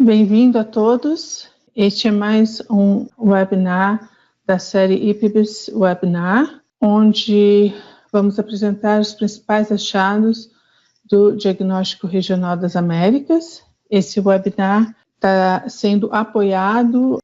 Bem-vindo a todos. Este é mais um webinar da série IPBES Webinar, onde vamos apresentar os principais achados do Diagnóstico Regional das Américas. Esse webinar está sendo apoiado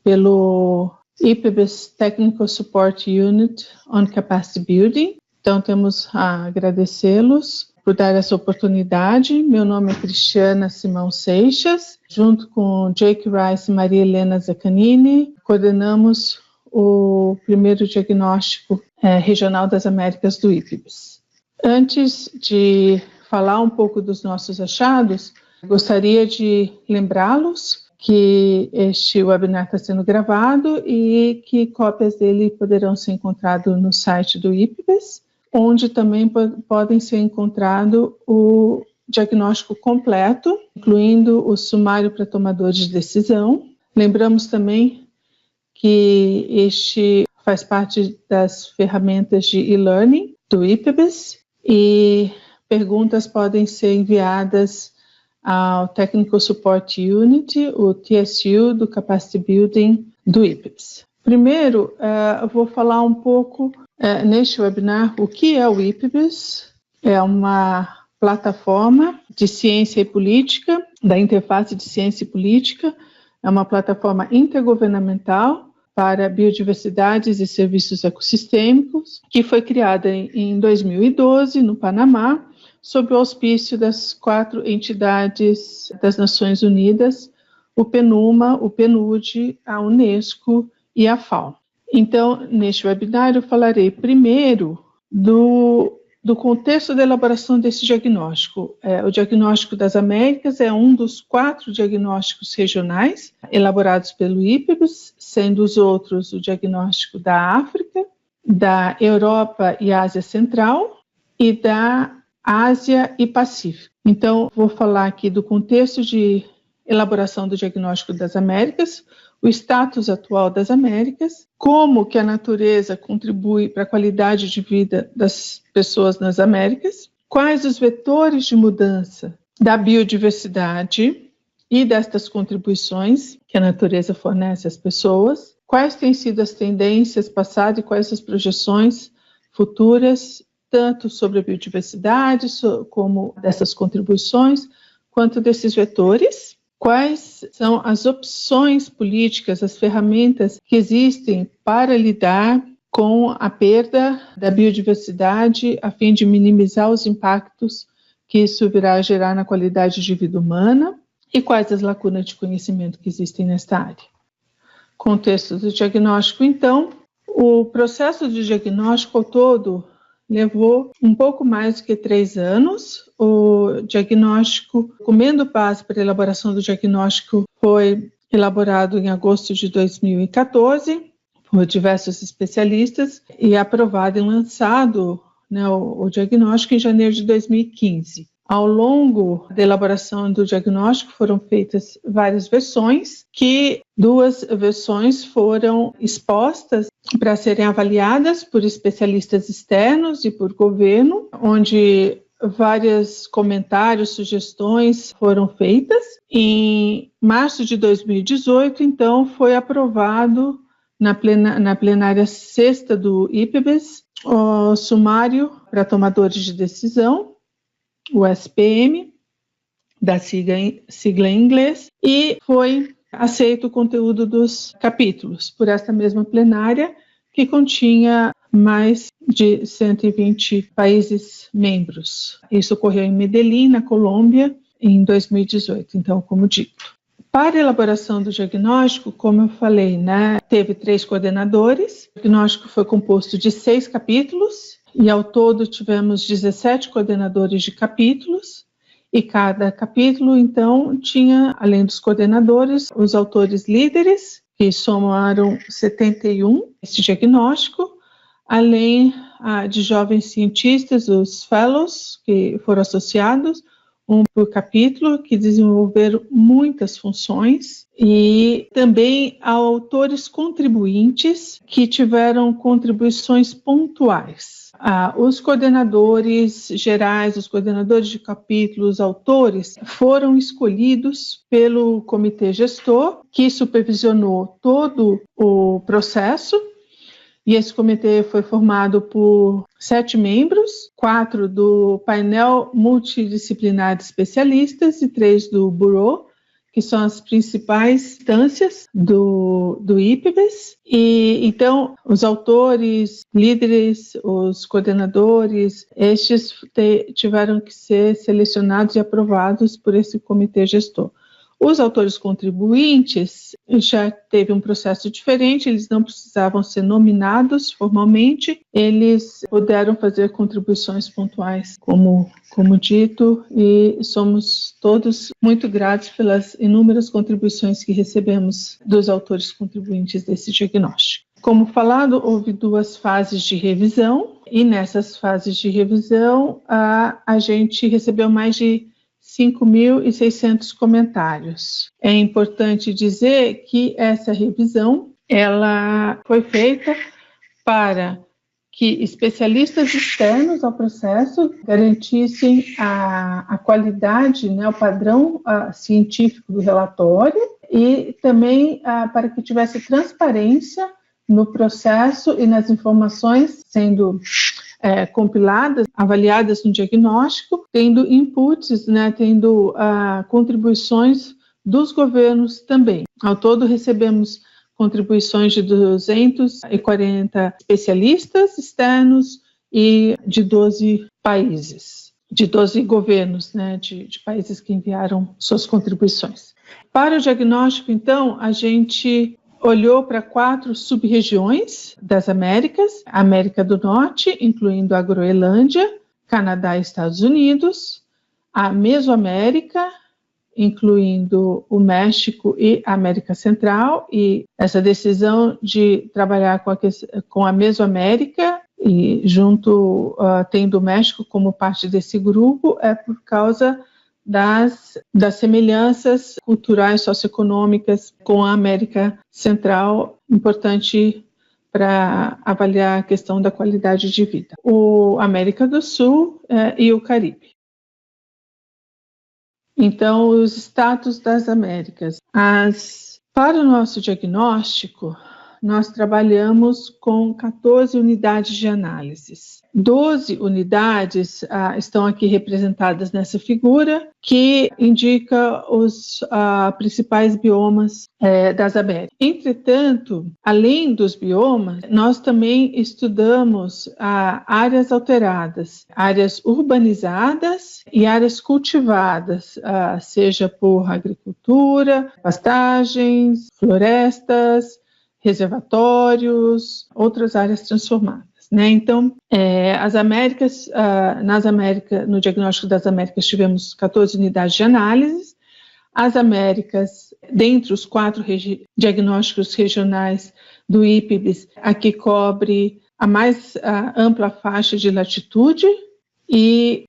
pelo IPBES Technical Support Unit on Capacity Building. Então, temos a agradecê-los por dar essa oportunidade. Meu nome é Cristiana Simão Seixas, junto com Jake Rice e Maria Helena Zaccanini, coordenamos o primeiro diagnóstico regional das Américas do IPBES. Antes de falar um pouco dos nossos achados, gostaria de lembrá-los que este webinar está sendo gravado e que cópias dele poderão ser encontradas no site do IPBES, onde também podem ser encontrado o diagnóstico completo, incluindo o sumário para tomadores de decisão. Lembramos também que este faz parte das ferramentas de e-learning do IPBES e perguntas podem ser enviadas ao Technical Support Unit, o TSU do Capacity Building do IPBES. Primeiro, eu vou falar um pouco neste webinar o que é o IPBES. É uma plataforma de ciência e política, da interface de ciência e política, é uma plataforma intergovernamental para biodiversidades e serviços ecossistêmicos, que foi criada em 2012 no Panamá, sob o auspício das 4 entidades das Nações Unidas, o PNUMA, o PNUD, a Unesco e a FAO. Então, neste webinar, eu falarei primeiro do contexto da elaboração desse diagnóstico. O diagnóstico das Américas é um dos 4 diagnósticos regionais elaborados pelo IPBES, sendo os outros o diagnóstico da África, da Europa e Ásia Central e da Ásia e Pacífico. Então, vou falar aqui do contexto de elaboração do diagnóstico das Américas, o status atual das Américas, como que a natureza contribui para a qualidade de vida das pessoas nas Américas, quais os vetores de mudança da biodiversidade e destas contribuições que a natureza fornece às pessoas, quais têm sido as tendências passadas e quais as projeções futuras, tanto sobre a biodiversidade como dessas contribuições, quanto desses vetores. Quais são as opções políticas, as ferramentas que existem para lidar com a perda da biodiversidade a fim de minimizar os impactos que isso virá a gerar na qualidade de vida humana e quais as lacunas de conhecimento que existem nesta área. Contexto do diagnóstico, então, o processo de diagnóstico ao todo levou um pouco mais do que 3 anos. O diagnóstico, documento base para a elaboração do diagnóstico foi elaborado em agosto de 2014 por diversos especialistas e aprovado e lançado, o diagnóstico em janeiro de 2015. Ao longo da elaboração do diagnóstico foram feitas várias versões, que 2 versões foram expostas para serem avaliadas por especialistas externos e por governo, onde vários comentários, sugestões foram feitas. Em março de 2018, então, foi aprovado na plenária 6ª do IPBES o sumário para tomadores de decisão, o SPM, da sigla em inglês, e foi aceito o conteúdo dos capítulos por esta mesma plenária, que continha mais de 120 países membros. Isso ocorreu em Medellín, na Colômbia, em 2018, então, como dito. Para a elaboração do diagnóstico, como eu falei, teve 3 coordenadores. O diagnóstico foi composto de 6 capítulos, e ao todo tivemos 17 coordenadores de capítulos, e cada capítulo, então, tinha, além dos coordenadores, os autores líderes, que somaram 71 esse diagnóstico, além de jovens cientistas, os fellows, que foram associados, um por capítulo, que desenvolveram muitas funções, e também autores contribuintes que tiveram contribuições pontuais. Os coordenadores gerais, os coordenadores de capítulos, autores, foram escolhidos pelo comitê gestor, que supervisionou todo o processo. E esse comitê foi formado por 7 membros, 4 do painel multidisciplinar de especialistas e 3 do Bureau, que são as principais instâncias do IPBES. E então, os autores, líderes, os coordenadores, estes tiveram que ser selecionados e aprovados por esse comitê gestor. Os autores contribuintes já teve um processo diferente, eles não precisavam ser nominados formalmente, eles puderam fazer contribuições pontuais, como dito, e somos todos muito gratos pelas inúmeras contribuições que recebemos dos autores contribuintes desse diagnóstico. Como falado, houve 2 fases de revisão, e nessas fases de revisão a gente recebeu mais de 5.600 comentários. É importante dizer que essa revisão ela foi feita para que especialistas externos ao processo garantissem a qualidade, né, o padrão científico do relatório, e também para que tivesse transparência no processo e nas informações sendo compiladas, avaliadas no diagnóstico, tendo inputs, né, tendo contribuições dos governos também. Ao todo, recebemos contribuições de 240 especialistas externos e de 12 países, de 12 governos, né, de países que enviaram suas contribuições. Para o diagnóstico, então, a gente olhou para 4 sub-regiões das Américas: América do Norte, incluindo a Groenlândia, Canadá e Estados Unidos, a Mesoamérica, incluindo o México e a América Central, e essa decisão de trabalhar com a Mesoamérica e tendo o México como parte desse grupo é por causa das semelhanças culturais, socioeconômicas com a América Central, importante para avaliar a questão da qualidade de vida. A América do Sul e o Caribe. Então, os status das Américas. Para o nosso diagnóstico, nós trabalhamos com 14 unidades de análises. 12 unidades estão aqui representadas nessa figura, que indica os principais biomas das Américas. Entretanto, além dos biomas, nós também estudamos áreas alteradas, áreas urbanizadas e áreas cultivadas, seja por agricultura, pastagens, florestas, reservatórios, outras áreas transformadas. Né? Então, no diagnóstico das Américas, tivemos 14 unidades de análise. As Américas, dentre os 4 diagnósticos regionais do IPBES, aqui cobre a mais ampla faixa de latitude e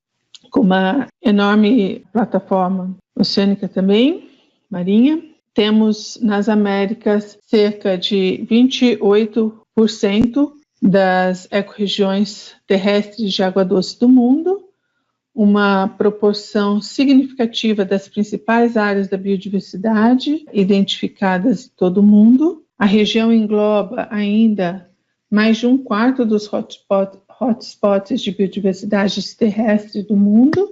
com uma enorme plataforma oceânica também, marinha. Temos nas Américas cerca de 28% das ecorregiões terrestres de água doce do mundo, uma proporção significativa das principais áreas da biodiversidade identificadas em todo o mundo. A região engloba ainda mais de 1/4 dos hotspots de biodiversidade terrestre do mundo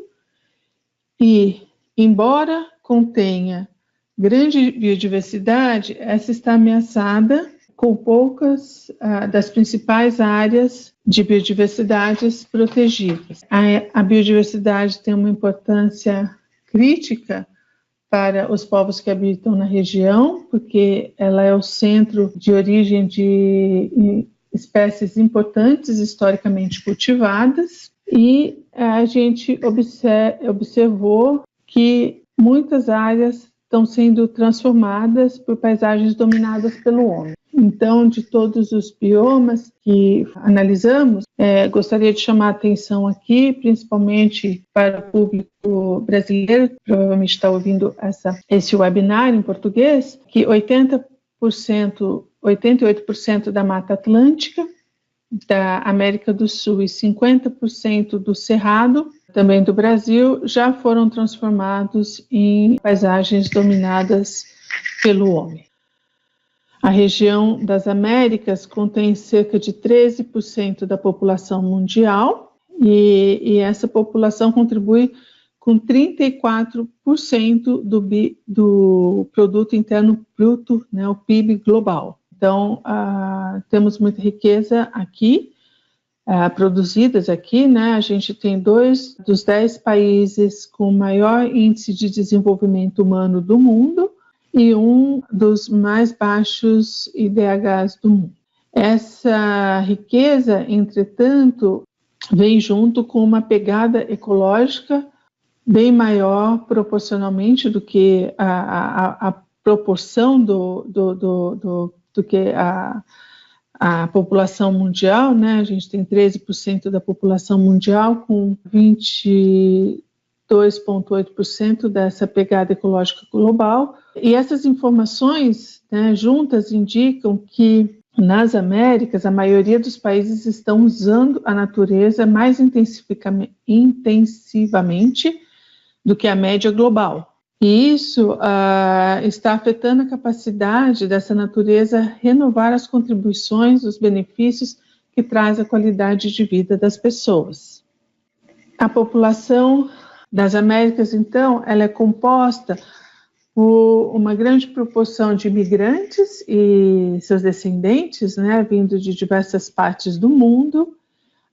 e, embora contenha grande biodiversidade, essa está ameaçada com poucas das principais áreas de biodiversidades protegidas. A biodiversidade tem uma importância crítica para os povos que habitam na região, porque ela é o centro de origem de espécies importantes historicamente cultivadas, e a gente observou que muitas áreas estão sendo transformadas por paisagens dominadas pelo homem. Então, de todos os biomas que analisamos, gostaria de chamar a atenção aqui, principalmente para o público brasileiro, que provavelmente está ouvindo esse webinar em português, que 88% da Mata Atlântica, da América do Sul e 50% do Cerrado, também do Brasil, já foram transformados em paisagens dominadas pelo homem. A região das Américas contém cerca de 13% da população mundial e essa população contribui com 34% do produto interno bruto, né, o PIB global. Então, temos muita riqueza aqui, produzidas aqui, né? A gente tem 2 dos 10 países com maior índice de desenvolvimento humano do mundo e um dos mais baixos IDHs do mundo. Essa riqueza, entretanto, vem junto com uma pegada ecológica bem maior proporcionalmente do que a proporção do que a população mundial, né? A gente tem 13% da população mundial com 22,8% dessa pegada ecológica global. E essas informações, né, juntas indicam que nas Américas a maioria dos países estão usando a natureza mais intensivamente do que a média global. E isso está afetando a capacidade dessa natureza renovar as contribuições, os benefícios que traz a qualidade de vida das pessoas. A população das Américas, então, ela é composta por uma grande proporção de imigrantes e seus descendentes, né, vindo de diversas partes do mundo,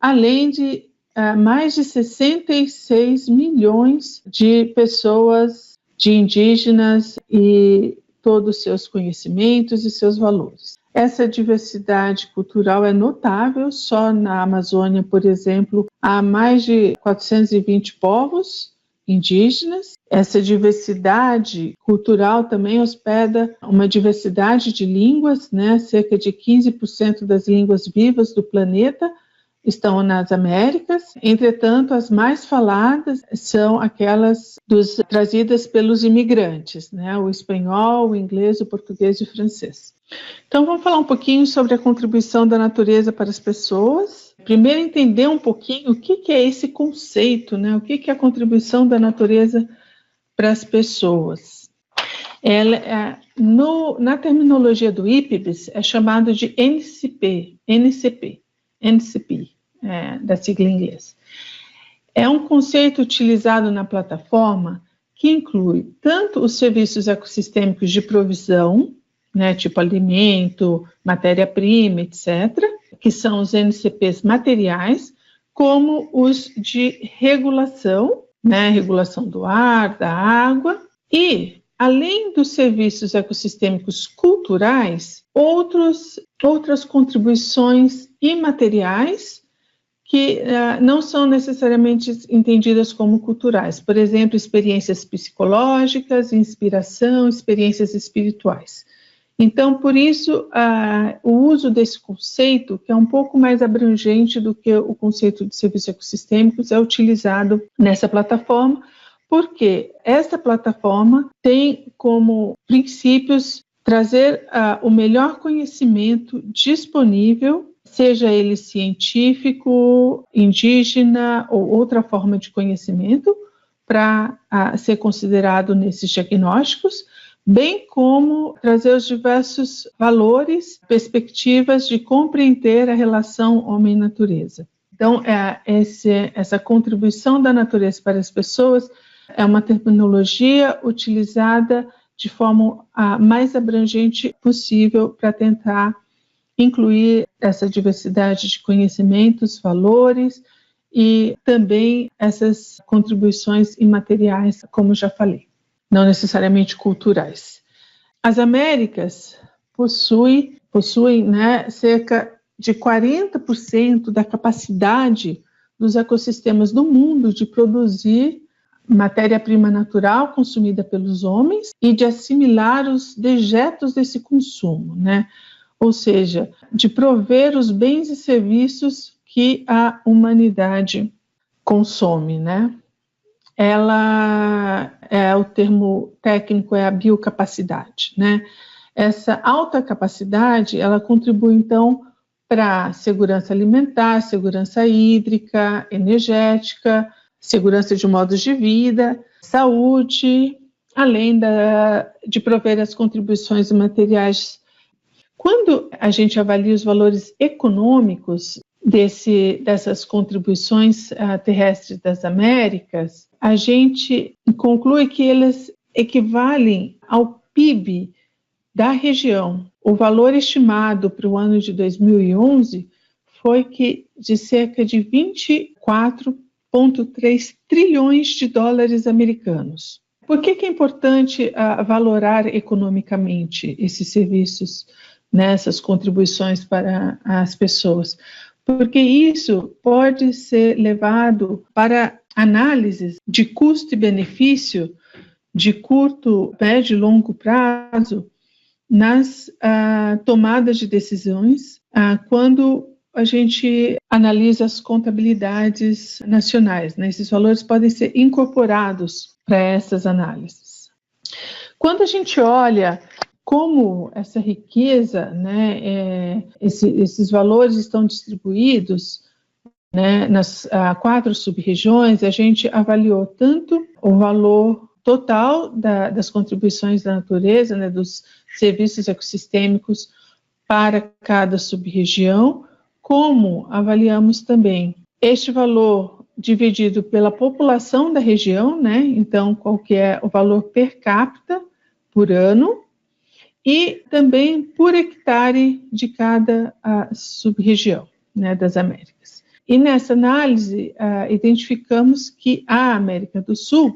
além de mais de 66 milhões de pessoas, de indígenas e todos os seus conhecimentos e seus valores. Essa diversidade cultural é notável, só na Amazônia, por exemplo, há mais de 420 povos indígenas. Essa diversidade cultural também hospeda uma diversidade de línguas, né? Cerca de 15% das línguas vivas do planeta estão nas Américas. Entretanto, as mais faladas são aquelas trazidas pelos imigrantes, né? O espanhol, o inglês, o português e o francês. Então, vamos falar um pouquinho sobre a contribuição da natureza para as pessoas. Primeiro, entender um pouquinho o que é esse conceito, né? O que é a contribuição da natureza para as pessoas. Na terminologia do IPBES, é chamado de NCP, da sigla em inglês. É um conceito utilizado na plataforma que inclui tanto os serviços ecossistêmicos de provisão, né, tipo alimento, matéria-prima, etc., que são os NCPs materiais, como os de regulação, né, regulação do ar, da água, e, além dos serviços ecossistêmicos culturais, outras contribuições imateriais que não são necessariamente entendidas como culturais. Por exemplo, experiências psicológicas, inspiração, experiências espirituais. Então, por isso, o uso desse conceito, que é um pouco mais abrangente do que o conceito de serviços ecossistêmicos, é utilizado nessa plataforma, porque essa plataforma tem como princípios trazer o melhor conhecimento disponível, seja ele científico, indígena ou outra forma de conhecimento, para ser considerado nesses diagnósticos, bem como trazer os diversos valores, perspectivas de compreender a relação homem-natureza. Então, essa contribuição da natureza para as pessoas é uma terminologia utilizada de forma mais abrangente possível para tentar incluir essa diversidade de conhecimentos, valores e também essas contribuições imateriais, como já falei, não necessariamente culturais. As Américas possuem, né, cerca de 40% da capacidade dos ecossistemas do mundo de produzir matéria-prima natural consumida pelos homens e de assimilar os dejetos desse consumo, né? ou seja, de prover os bens e serviços que a humanidade consome, né? O termo técnico é a biocapacidade, né? Essa alta capacidade, ela contribui, então, para a segurança alimentar, segurança hídrica, energética, segurança de modos de vida, saúde, além de prover as contribuições materiais. Quando a gente avalia os valores econômicos dessas contribuições terrestres das Américas, a gente conclui que eles equivalem ao PIB da região. O valor estimado para o ano de 2011 foi de cerca de 24,3 trilhões de dólares americanos. Por que é importante valorar economicamente esses serviços, nessas contribuições para as pessoas? Porque isso pode ser levado para análises de custo e benefício de curto, médio e longo prazo nas tomadas de decisões quando a gente analisa as contabilidades nacionais, né? Esses valores podem ser incorporados para essas análises. Quando a gente olha como essa riqueza, né, esses valores estão distribuídos, né, nas 4 sub-regiões, a gente avaliou tanto o valor total das contribuições da natureza, né, dos serviços ecossistêmicos para cada sub-região, como avaliamos também este valor dividido pela população da região, né, então qual que é o valor per capita por ano, e também por hectare de cada sub-região, né, das Américas. E nessa análise, identificamos que a América do Sul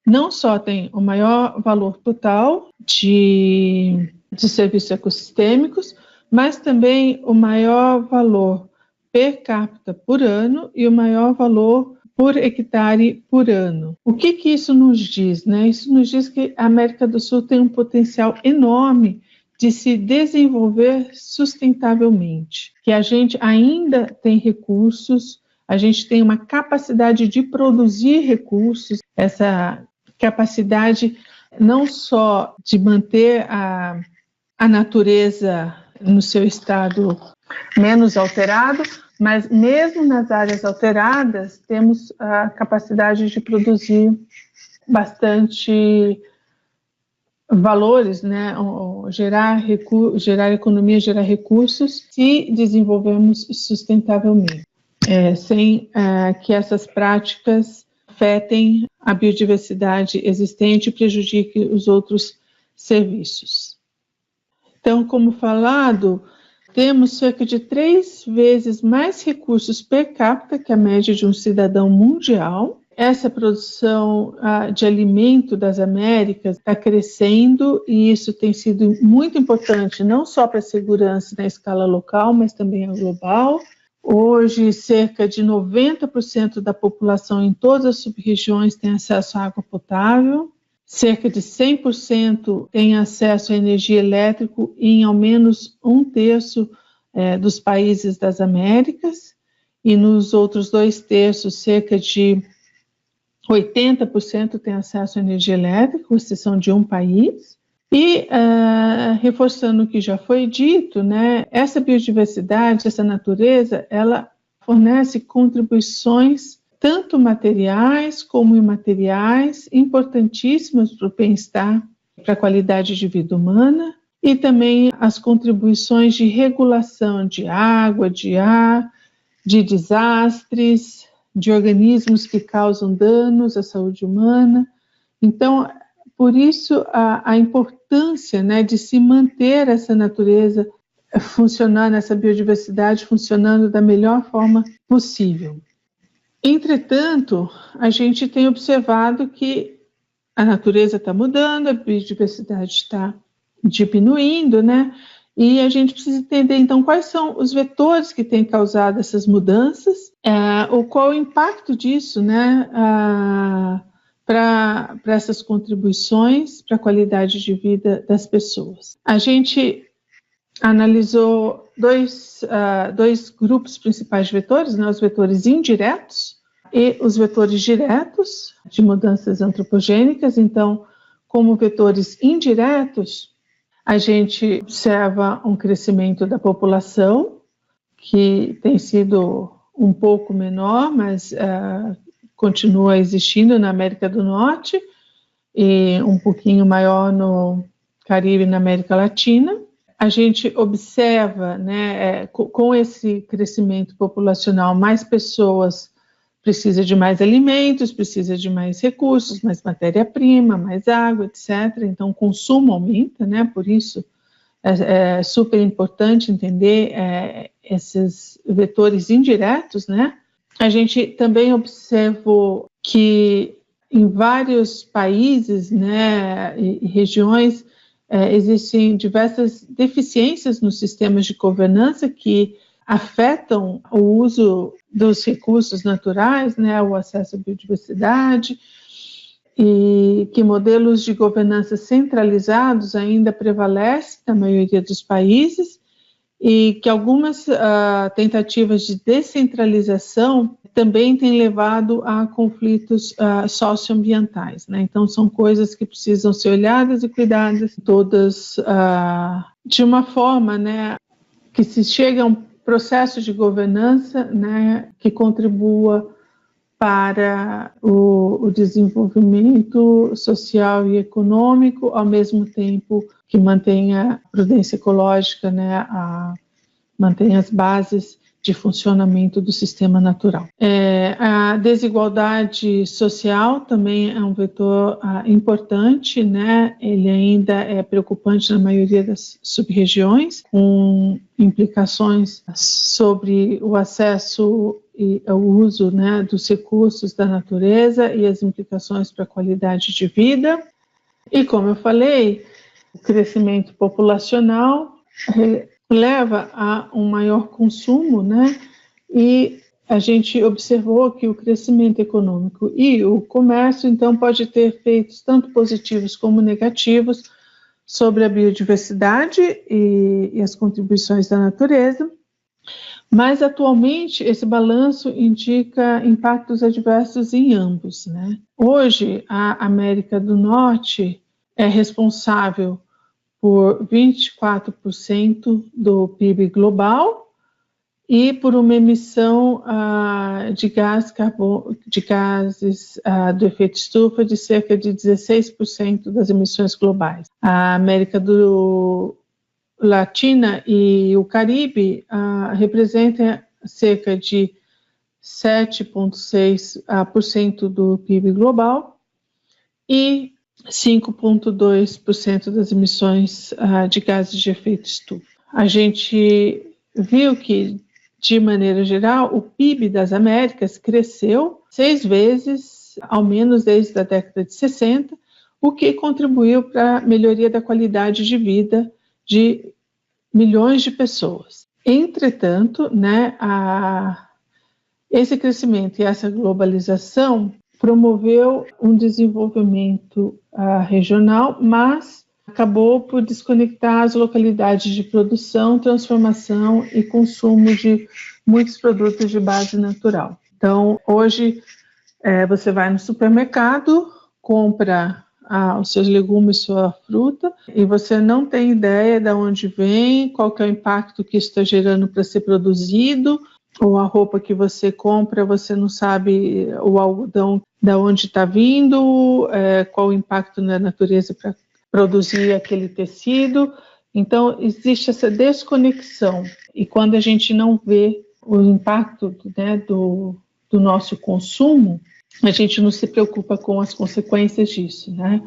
não só tem o maior valor total de serviços ecossistêmicos, mas também o maior valor per capita por ano e o maior valor por hectare por ano. O que isso nos diz, né? Isso nos diz que a América do Sul tem um potencial enorme de se desenvolver sustentavelmente, que a gente ainda tem recursos, a gente tem uma capacidade de produzir recursos, essa capacidade não só de manter a natureza no seu estado menos alterado, mas mesmo nas áreas alteradas, temos a capacidade de produzir bastante valores, né? Gerar economia, gerar recursos, se desenvolvermos sustentavelmente, sem que essas práticas afetem a biodiversidade existente e prejudiquem os outros serviços. Então, como falado, temos cerca de 3 vezes mais recursos per capita que a média de um cidadão mundial. Essa produção de alimento das Américas está crescendo e isso tem sido muito importante, não só para a segurança na escala local, mas também a global. Hoje, cerca de 90% da população em todas as sub-regiões tem acesso à água potável. Cerca de 100% tem acesso à energia elétrica em ao menos 1/3 dos países das Américas, e nos outros 2/3, cerca de 80% tem acesso à energia elétrica, com exceção de um país. E, reforçando o que já foi dito, né, essa biodiversidade, essa natureza, ela fornece contribuições tanto materiais como imateriais, importantíssimas para o bem-estar, para a qualidade de vida humana, e também as contribuições de regulação de água, de ar, de desastres, de organismos que causam danos à saúde humana. Então, por isso, a importância, né, de se manter essa natureza funcionando, essa biodiversidade funcionando da melhor forma possível. Entretanto, a gente tem observado que a natureza está mudando, a biodiversidade está diminuindo, né? E a gente precisa entender, então, quais são os vetores que têm causado essas mudanças, qual o impacto disso, né, para essas contribuições, para a qualidade de vida das pessoas. A gente analisou dois grupos principais de vetores, né, os vetores indiretos e os vetores diretos de mudanças antropogênicas. Então, como vetores indiretos, a gente observa um crescimento da população, que tem sido um pouco menor, mas continua existindo na América do Norte e um pouquinho maior no Caribe e na América Latina. A gente observa, né, com esse crescimento populacional, mais pessoas precisam de mais alimentos, precisam de mais recursos, mais matéria-prima, mais água, etc. Então, o consumo aumenta, né? Por isso é super importante entender esses vetores indiretos, né? A gente também observou que em vários países, né, e regiões, existem diversas deficiências nos sistemas de governança que afetam o uso dos recursos naturais, né, o acesso à biodiversidade, e que modelos de governança centralizados ainda prevalecem na maioria dos países, e que algumas tentativas de descentralização também têm levado a conflitos socioambientais, né? Então, são coisas que precisam ser olhadas e cuidadas, todas de uma forma, né, que se chegue a um processo de governança, né, que contribua para o desenvolvimento social e econômico, ao mesmo tempo que mantenha a prudência ecológica, né, mantenha as bases de funcionamento do sistema natural. A desigualdade social também é um vetor importante, né? Ele ainda é preocupante na maioria das sub-regiões, com implicações sobre o acesso e o uso, né, dos recursos da natureza e as implicações para a qualidade de vida. E, como eu falei, o crescimento populacional leva a um maior consumo, né? E a gente observou que o crescimento econômico e o comércio, então, pode ter efeitos tanto positivos como negativos sobre a biodiversidade e as contribuições da natureza, mas atualmente esse balanço indica impactos adversos em ambos, né? Hoje, a América do Norte é responsável por 24% do PIB global e por uma emissão de gases do efeito estufa de cerca de 16% das emissões globais. A América Latina e o Caribe representam cerca de 7,6% do PIB global e 5,2% das emissões de gases de efeito estufa. A gente viu que, de maneira geral, o PIB das Américas cresceu 6 vezes, ao menos desde a década de 60, o que contribuiu para a melhoria da qualidade de vida de milhões de pessoas. Entretanto, né, esse crescimento e essa globalização promoveu um desenvolvimento regional, mas acabou por desconectar as localidades de produção, transformação e consumo de muitos produtos de base natural. Então, hoje, você vai no supermercado, compra os seus legumes, sua fruta, e você não tem ideia de onde vem, qual que é o impacto que isso está gerando para ser produzido, ou a roupa que você compra, você não sabe o algodão de onde está vindo, qual o impacto na natureza para produzir aquele tecido. Então, existe essa desconexão, e quando a gente não vê o impacto, né, do nosso consumo, a gente não se preocupa com as consequências disso, né?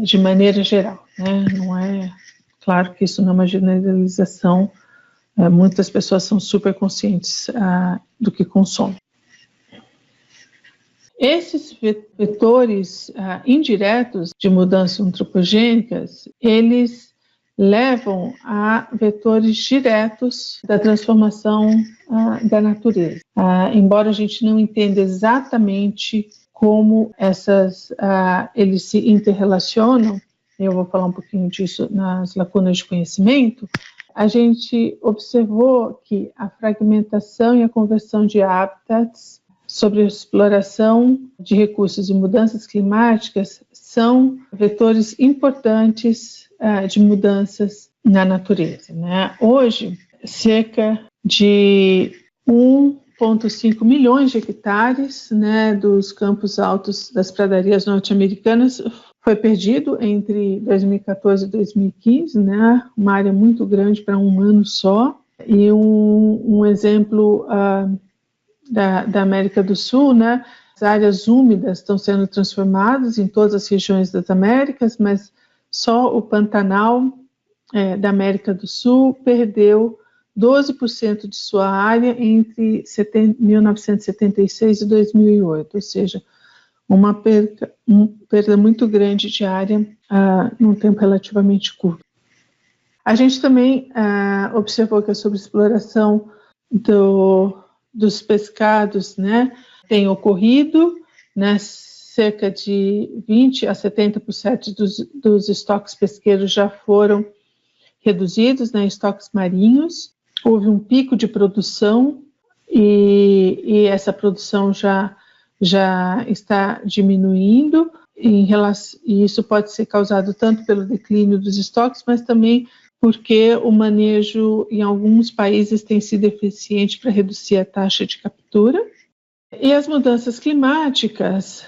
De maneira geral, né? Não é, claro que isso não é uma generalização, muitas pessoas são super conscientes do que consomem. Esses vetores indiretos de mudanças antropogênicas, eles levam a vetores diretos da transformação da natureza. Embora a gente não entenda exatamente como eles se interrelacionam, eu vou falar um pouquinho disso nas lacunas de conhecimento, a gente observou que a fragmentação e a conversão de habitats sobre a exploração de recursos e mudanças climáticas são vetores importantes de mudanças na natureza, né? Hoje, cerca de 1,5 milhões de hectares, né, dos campos altos das pradarias norte-americanas foi perdido entre 2014 e 2015, né, uma área muito grande para um ano só. E um exemplo da América do Sul, né, as áreas úmidas estão sendo transformadas em todas as regiões das Américas, mas só o Pantanal da América do Sul perdeu 12% de sua área entre 1976 e 2008, ou seja, uma perda muito grande de área num tempo relativamente curto. A gente também observou que a sobreexploração dos pescados, né, tem ocorrido, né, cerca de 20% a 70% dos estoques pesqueiros já foram reduzidos, né, estoques marinhos. Houve um pico de produção e essa produção já está diminuindo, e isso pode ser causado tanto pelo declínio dos estoques, mas também porque o manejo em alguns países tem sido eficiente para reduzir a taxa de captura. E as mudanças climáticas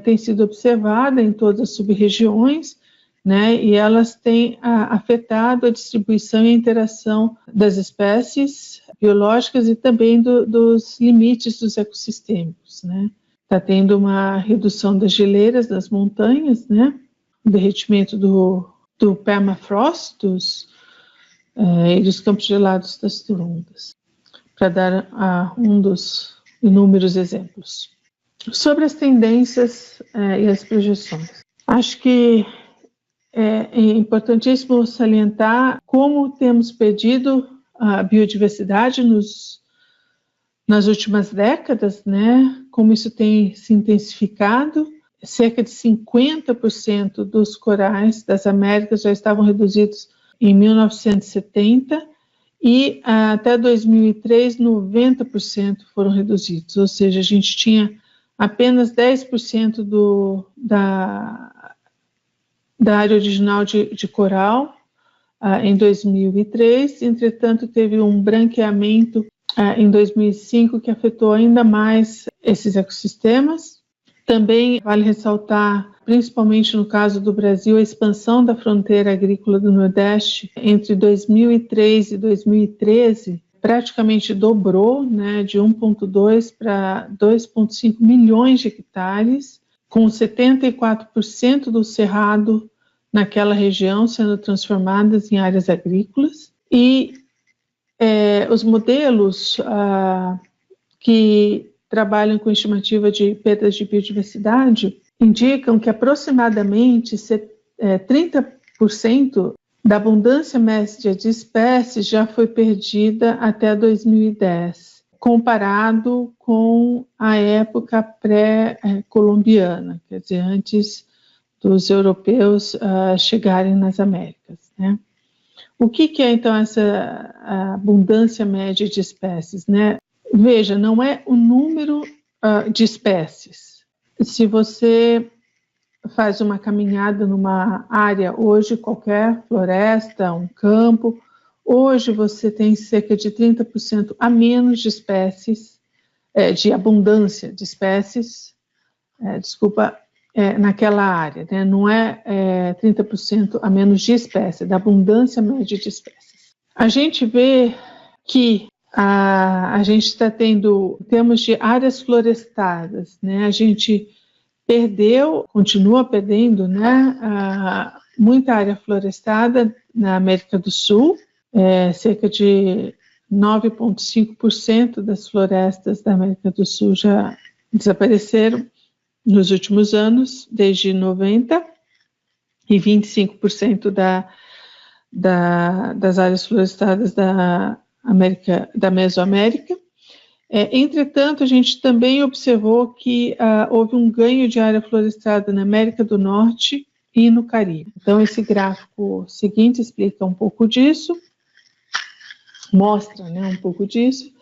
têm sido observadas em todas as sub-regiões, né, e elas têm afetado a distribuição e a interação das espécies biológicas e também dos limites dos ecossistêmicos, né. Está tendo uma redução das geleiras das montanhas, né, o derretimento do permafrost e dos campos gelados das turundas, para dar um dos inúmeros exemplos. Sobre as tendências e as projeções, acho que é importantíssimo salientar como temos perdido a biodiversidade nas últimas décadas, né? Como isso tem se intensificado. Cerca de 50% dos corais das Américas já estavam reduzidos em 1970 e até 2003, 90% foram reduzidos. Ou seja, a gente tinha apenas 10% da área original de coral em 2003, entretanto teve um branqueamento em 2005 que afetou ainda mais esses ecossistemas. Também vale ressaltar, principalmente no caso do Brasil, a expansão da fronteira agrícola do Nordeste entre 2003 e 2013 praticamente dobrou, né, de 1,2 para 2,5 milhões de hectares, com 74% do cerrado naquela região sendo transformadas em áreas agrícolas. E os modelos que trabalham com estimativa de perdas de biodiversidade indicam que aproximadamente 30% da abundância média de espécies já foi perdida até 2010, comparado com a época pré-colombiana, quer dizer, antes dos europeus chegarem nas Américas, né? O que é, então, essa abundância média de espécies, né? Veja, não é o número de espécies. Se você faz uma caminhada numa área hoje, qualquer floresta, um campo, hoje você tem cerca de 30% a menos de espécies, de abundância de espécies, naquela área, né? Não é 30% a menos de espécies, da abundância média de espécies. A gente vê que a gente está tendo, em termos de áreas florestadas, né? A gente continua perdendo, né? Muita área florestada na América do Sul, cerca de 9,5% das florestas da América do Sul já desapareceram nos últimos anos, desde 90, e 25% das áreas florestadas da Mesoamérica. Entretanto, a gente também observou que houve um ganho de área florestada na América do Norte e no Caribe. Então, esse gráfico seguinte explica um pouco disso, mostra, né, um pouco disso,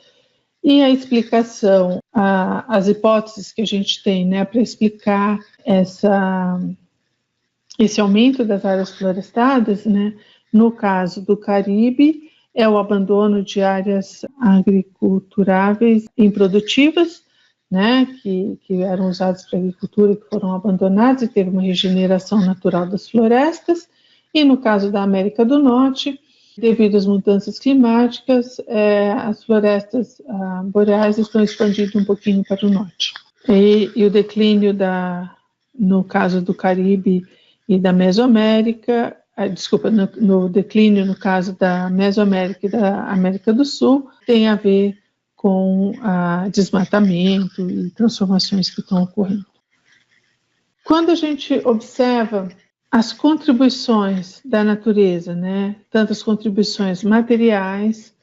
e a explicação, as hipóteses que a gente tem, né, para explicar esse aumento das áreas florestadas, né, no caso do Caribe, é o abandono de áreas agriculturáveis improdutivas, né, que eram usadas para agricultura e que foram abandonadas, e teve uma regeneração natural das florestas. E no caso da América do Norte, devido às mudanças climáticas, as florestas boreais estão expandindo um pouquinho para o norte. E o declínio no caso do Caribe e da Mesoamérica, no declínio no caso da Mesoamérica e da América do Sul, tem a ver com desmatamento e transformações que estão ocorrendo. Quando a gente observa as contribuições da natureza, né, tanto as contribuições materiais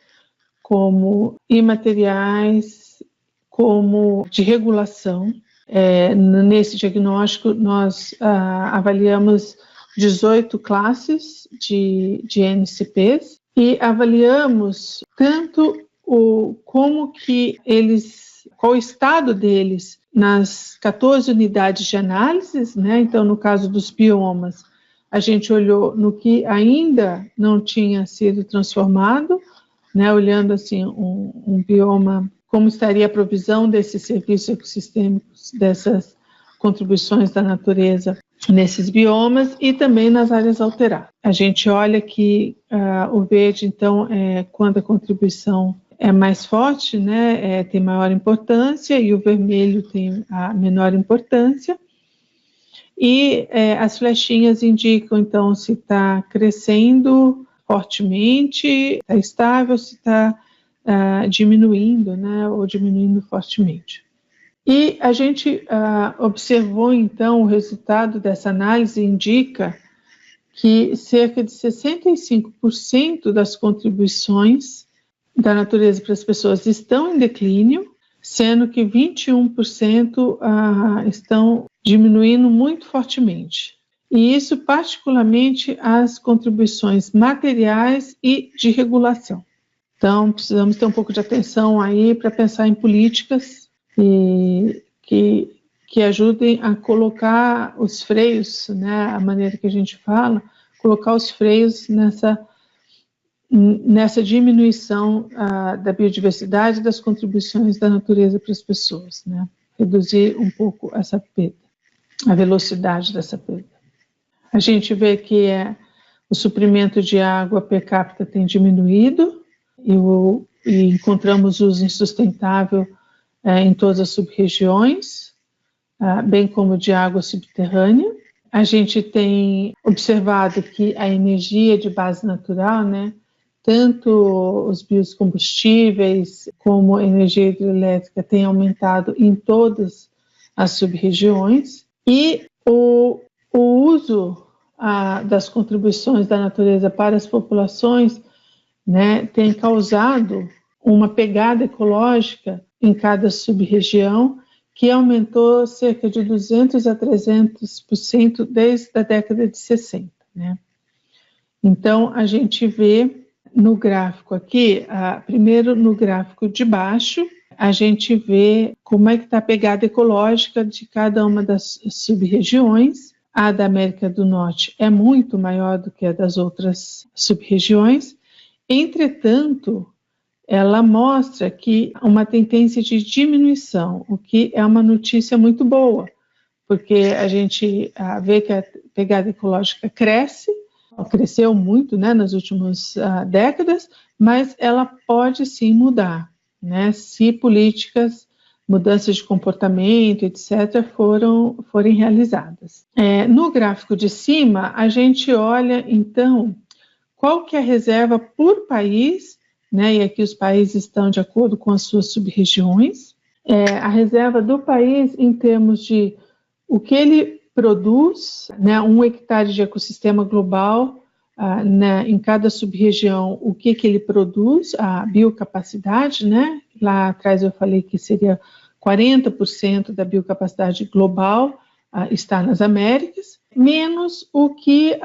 como imateriais, como de regulação, nesse diagnóstico nós avaliamos 18 classes de NCPs e avaliamos tanto qual o estado deles nas 14 unidades de análise, né? Então, no caso dos biomas, a gente olhou no que ainda não tinha sido transformado, né? Olhando assim um bioma, como estaria a provisão desses serviços ecossistêmicos, dessas contribuições da natureza nesses biomas e também nas áreas alteradas. A gente olha que o verde, então, é quando a contribuição é mais forte, né, tem maior importância, e o vermelho tem a menor importância. E as flechinhas indicam, então, se está crescendo fortemente, está estável, se está diminuindo, né, ou diminuindo fortemente. E a gente observou, então, o resultado dessa análise indica que cerca de 65% das contribuições da natureza para as pessoas estão em declínio, sendo que 21% estão diminuindo muito fortemente. E isso particularmente as contribuições materiais e de regulação. Então, precisamos ter um pouco de atenção aí para pensar em políticas que ajudem a colocar os freios, né, a maneira que a gente fala, colocar os freios nessa diminuição da biodiversidade e das contribuições da natureza para as pessoas, né? Reduzir um pouco essa perda, a velocidade dessa perda. A gente vê que o suprimento de água per capita tem diminuído e encontramos uso insustentável em todas as sub-regiões, bem como de água subterrânea. A gente tem observado que a energia de base natural, né, tanto os biocombustíveis como a energia hidrelétrica tem aumentado em todas as sub-regiões, e o uso das contribuições da natureza para as populações, né, tem causado uma pegada ecológica em cada sub-região que aumentou cerca de 200% a 300% desde a década de 60. Né? Então, a gente vê no gráfico aqui, primeiro no gráfico de baixo, a gente vê como é que está a pegada ecológica de cada uma das sub-regiões. A da América do Norte é muito maior do que a das outras sub-regiões. Entretanto, ela mostra que uma tendência de diminuição, o que é uma notícia muito boa, porque a gente vê que a pegada ecológica cresceu muito, né, nas últimas décadas, mas ela pode sim mudar, né, se políticas, mudanças de comportamento, etc., forem realizadas. No gráfico de cima, a gente olha, então, qual que é a reserva por país, né, e aqui os países estão de acordo com as suas sub-regiões, a reserva do país em termos de o que ele produz, né, 1 hectare de ecossistema global, em cada sub-região, o que ele produz, a biocapacidade, né, lá atrás eu falei que seria 40% da biocapacidade global está nas Américas, menos o que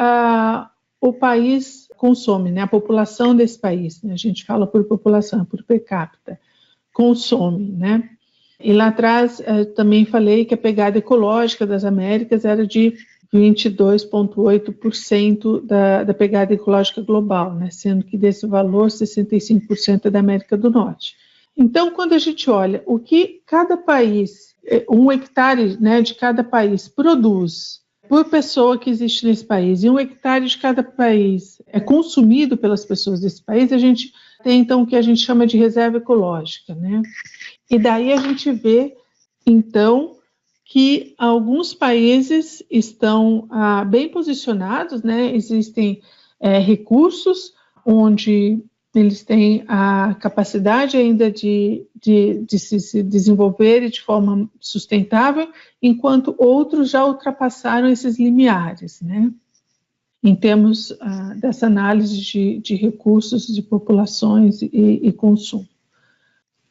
o país consome, né? A população desse país, né? A gente fala por população, por per capita, consome, né? E lá atrás também falei que a pegada ecológica das Américas era de 22,8% da pegada ecológica global, né? Sendo que desse valor 65% é da América do Norte. Então, quando a gente olha o que cada país, 1 hectare, né, de cada país produz por pessoa que existe nesse país, e 1 hectare de cada país é consumido pelas pessoas desse país, a gente tem então o que a gente chama de reserva ecológica, né? E daí a gente vê, então, que alguns países estão bem posicionados, né? Existem recursos onde eles têm a capacidade ainda de se desenvolver de forma sustentável, enquanto outros já ultrapassaram esses limiares, né? Em termos dessa análise de recursos, de populações e consumo.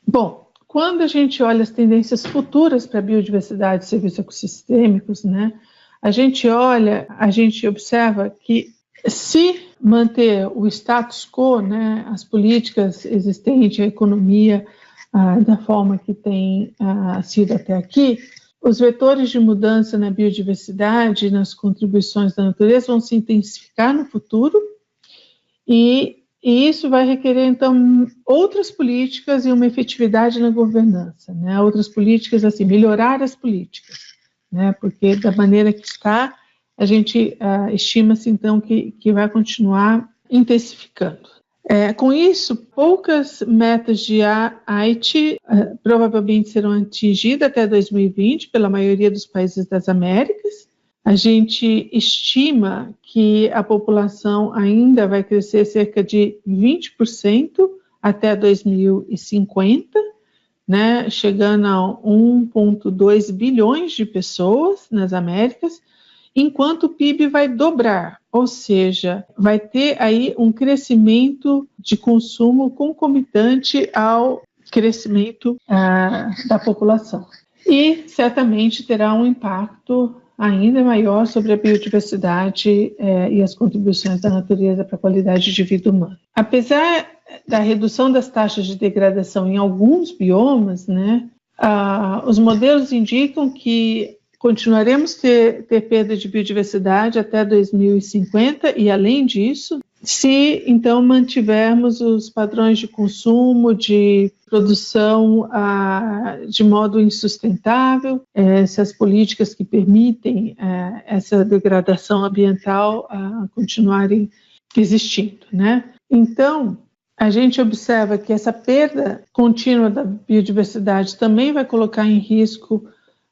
Bom, quando a gente olha as tendências futuras para a biodiversidade e serviços ecossistêmicos, né, a gente observa que se manter o status quo, né, as políticas existentes, a economia da forma que tem sido até aqui, os vetores de mudança na biodiversidade e nas contribuições da natureza vão se intensificar no futuro e isso vai requerer, então, outras políticas e uma efetividade na governança, né? Outras políticas, assim, melhorar as políticas, né? Porque da maneira que está, a gente estima-se, então, que vai continuar intensificando. Com isso, poucas metas de Aichi provavelmente serão atingidas até 2020 pela maioria dos países das Américas. A gente estima que a população ainda vai crescer cerca de 20% até 2050, né, chegando a 1,2 bilhões de pessoas nas Américas, enquanto o PIB vai dobrar, ou seja, vai ter aí um crescimento de consumo concomitante ao crescimento da população. E certamente terá um impacto ainda maior sobre a biodiversidade e as contribuições da natureza para a qualidade de vida humana. Apesar da redução das taxas de degradação em alguns biomas, né, os modelos indicam que continuaremos ter perda de biodiversidade até 2050 e, além disso, se então mantivermos os padrões de consumo, de produção de modo insustentável, se as políticas que permitem essa degradação ambiental continuarem existindo, né? Então, a gente observa que essa perda contínua da biodiversidade também vai colocar em risco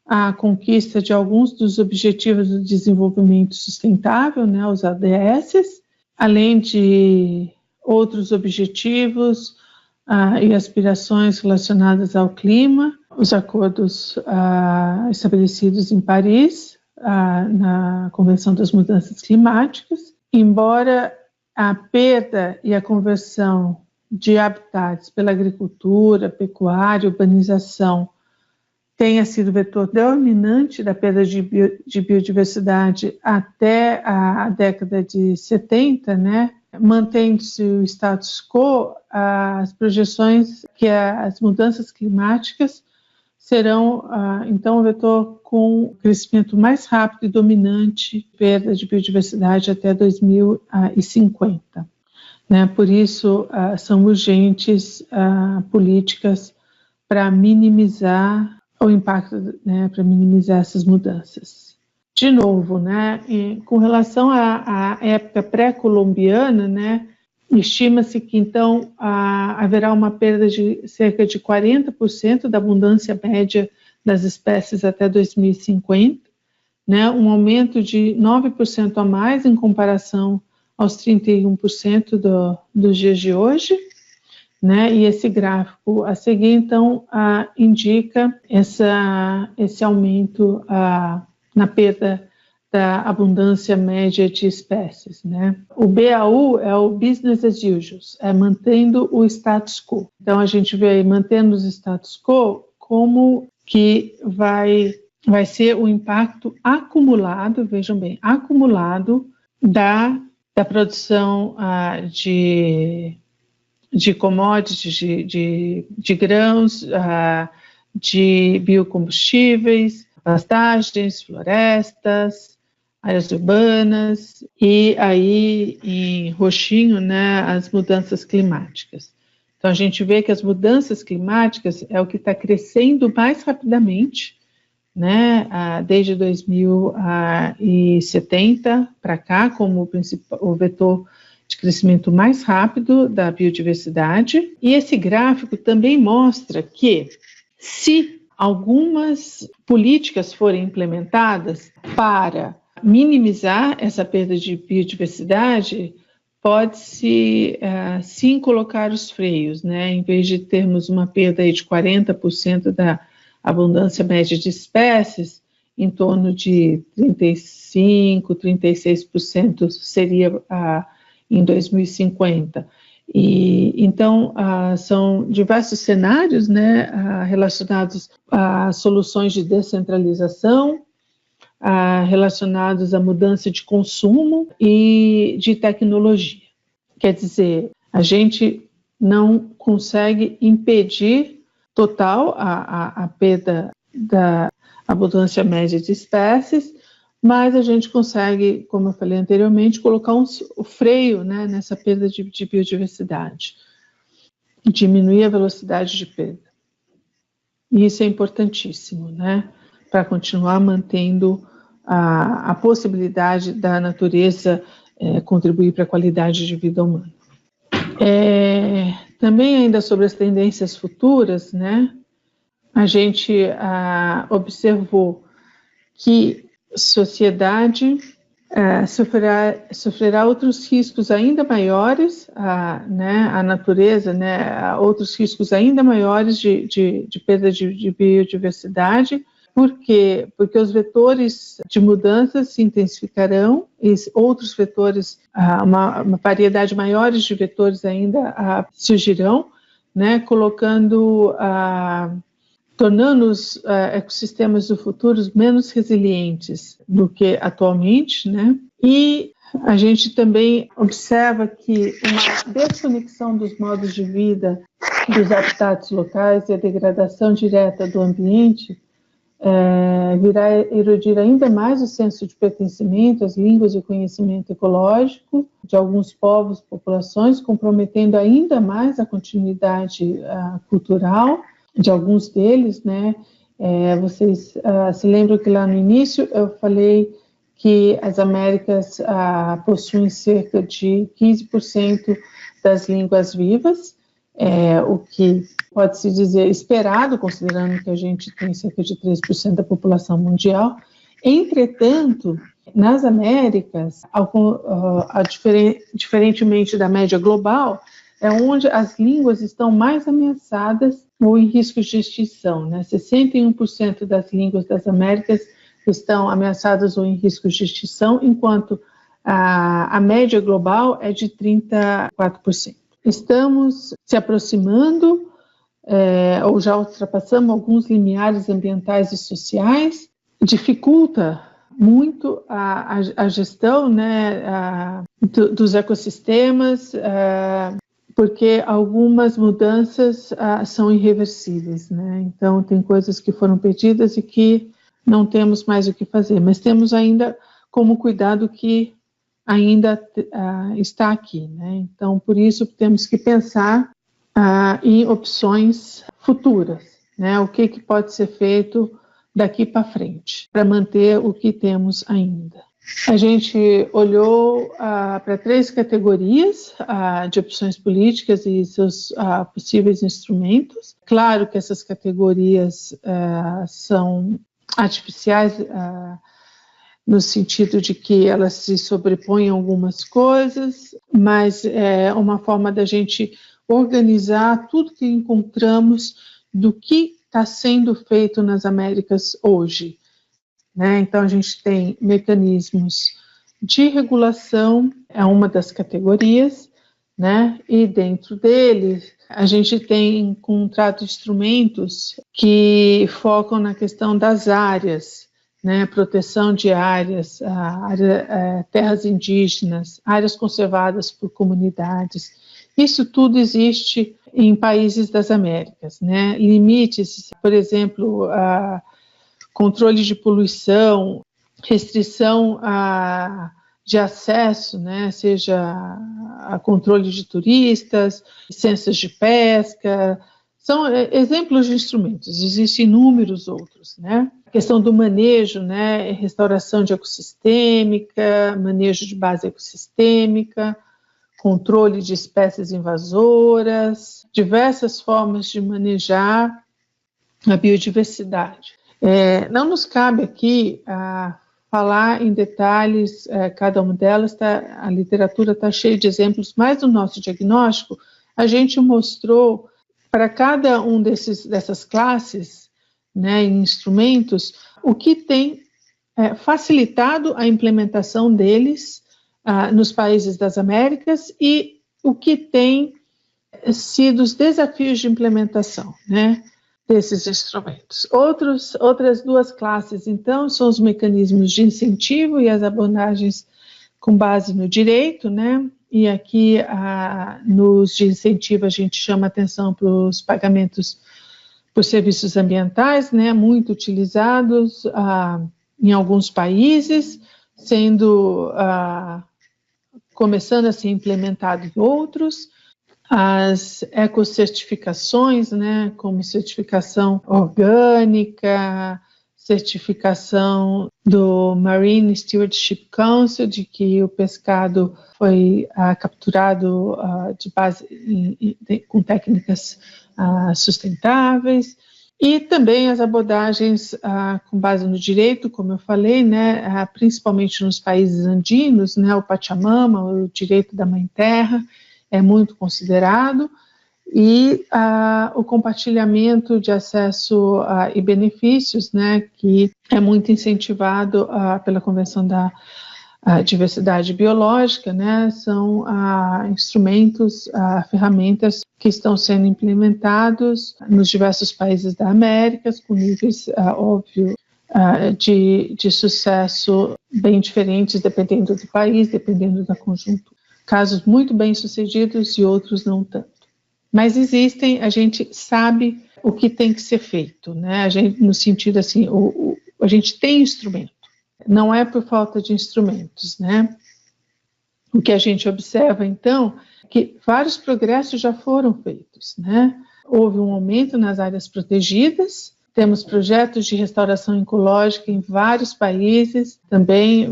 a conquista de alguns dos Objetivos do Desenvolvimento Sustentável, né, os ODS, além de outros objetivos e aspirações relacionadas ao clima, os acordos estabelecidos em Paris, na Convenção das Mudanças Climáticas. Embora a perda e a conversão de habitats pela agricultura, pecuária, urbanização tenha sido vetor dominante da perda de biodiversidade até a década de 70, né? Mantendo-se o status quo, as projeções que as mudanças climáticas serão, então, um vetor com crescimento mais rápido e dominante, perda de biodiversidade até 2050. Né? Por isso, são urgentes políticas para minimizar o impacto, né, para minimizar essas mudanças. De novo, né, com relação à época pré-colombiana, né, estima-se que então haverá uma perda de cerca de 40% da abundância média das espécies até 2050, né, um aumento de 9% a mais em comparação aos 31% dos dias de hoje. Né? E esse gráfico a seguir, então, indica esse aumento na perda da abundância média de espécies. Né? O BAU é o Business as Usual, é mantendo o status quo. Então, a gente vê aí, mantendo o status quo, como que vai vai ser o impacto acumulado, vejam bem, acumulado da produção de commodities, de grãos, de biocombustíveis, pastagens, florestas, áreas urbanas, e aí em roxinho, né, as mudanças climáticas. Então a gente vê que as mudanças climáticas é o que está crescendo mais rapidamente, né, desde 2070 para cá, como o vetor de crescimento mais rápido da biodiversidade. E esse gráfico também mostra que, se algumas políticas forem implementadas para minimizar essa perda de biodiversidade, pode-se sim colocar os freios, né? Em vez de termos uma perda aí de 40% da abundância média de espécies, em torno de 35%, 36% seria em 2050. E então são diversos cenários, né, relacionados a soluções de descentralização, relacionados à mudança de consumo e de tecnologia. Quer dizer, a gente não consegue impedir total a perda da abundância média de espécies, mas a gente consegue, como eu falei anteriormente, colocar o freio, né, nessa perda de biodiversidade, diminuir a velocidade de perda. E isso é importantíssimo, né, para continuar mantendo a possibilidade da natureza contribuir para a qualidade de vida humana. Também ainda sobre as tendências futuras, né, a gente observou que a sociedade sofrerá outros riscos ainda maiores, né, a natureza, né, outros riscos ainda maiores de perda de biodiversidade. Por quê? Porque os vetores de mudanças se intensificarão e outros vetores, uma variedade maior de vetores ainda surgirão, né, tornando os ecossistemas do futuro menos resilientes do que atualmente, né? E a gente também observa que uma desconexão dos modos de vida dos habitats locais e a degradação direta do ambiente virá erodir ainda mais o senso de pertencimento, as línguas e o conhecimento ecológico de alguns povos, populações, comprometendo ainda mais a continuidade cultural de alguns deles, né? Vocês se lembram que lá no início eu falei que as Américas possuem cerca de 15% das línguas vivas, o que pode-se dizer esperado, considerando que a gente tem cerca de 3% da população mundial. Entretanto, nas Américas, diferentemente da média global, é onde as línguas estão mais ameaçadas ou em risco de extinção, né? 61% das línguas das Américas estão ameaçadas ou em risco de extinção, enquanto a média global é de 34%. Estamos se aproximando ou já ultrapassamos alguns limiares ambientais e sociais, dificulta muito a gestão, né, dos ecossistemas, porque algumas mudanças são irreversíveis, né? Então tem coisas que foram perdidas e que não temos mais o que fazer, mas temos ainda como cuidado que ainda está aqui, né? Então por isso temos que pensar em opções futuras, né? O que pode ser feito daqui para frente para manter o que temos ainda. A gente olhou para 3 categorias de opções políticas e seus possíveis instrumentos. Claro que essas categorias são artificiais no sentido de que elas se sobrepõem a algumas coisas, mas é uma forma da gente organizar tudo que encontramos do que está sendo feito nas Américas hoje, né? Então a gente tem mecanismos de regulação, é uma das categorias, né? E dentro deles A gente tem encontrado instrumentos que focam na questão das áreas, né, proteção de áreas, terras indígenas, áreas conservadas por comunidades. Isso tudo existe em países das Américas, né? Limites, por exemplo, controle de poluição, restrição de acesso, né? Seja a controle de turistas, licenças de pesca, são exemplos de instrumentos, existem inúmeros outros, né? A questão do manejo, né? Restauração de ecossistêmica, manejo de base ecossistêmica, controle de espécies invasoras, diversas formas de manejar a biodiversidade. Não nos cabe aqui falar em detalhes cada uma delas, a literatura está cheia de exemplos, mas no nosso diagnóstico a gente mostrou para cada um dessas classes, né, instrumentos, o que tem facilitado a implementação deles nos países das Américas e o que tem sido os desafios de implementação, né, desses instrumentos. Outras duas classes, então, são os mecanismos de incentivo e as abordagens com base no direito, né, e aqui nos de incentivo a gente chama atenção para os pagamentos por serviços ambientais, né, muito utilizados em alguns países, sendo começando a ser implementado em outros. As ecocertificações, né, como certificação orgânica, certificação do Marine Stewardship Council, de que o pescado foi capturado de base com técnicas sustentáveis, e também as abordagens com base no direito, como eu falei, né, principalmente nos países andinos, né, o Pachamama, o direito da Mãe Terra, é muito considerado, e o compartilhamento de acesso e benefícios, né, que é muito incentivado pela Convenção da Diversidade Biológica, né, são instrumentos, ferramentas que estão sendo implementados nos diversos países da América, com níveis, óbvio, de sucesso bem diferentes, dependendo do país, dependendo da conjuntura. Casos muito bem sucedidos e outros não tanto. Mas existem, a gente sabe o que tem que ser feito, né? A gente, no sentido assim, a gente tem instrumento, não é por falta de instrumentos, né? O que a gente observa, então, é que vários progressos já foram feitos, né? Houve um aumento nas áreas protegidas, temos projetos de restauração ecológica em vários países, também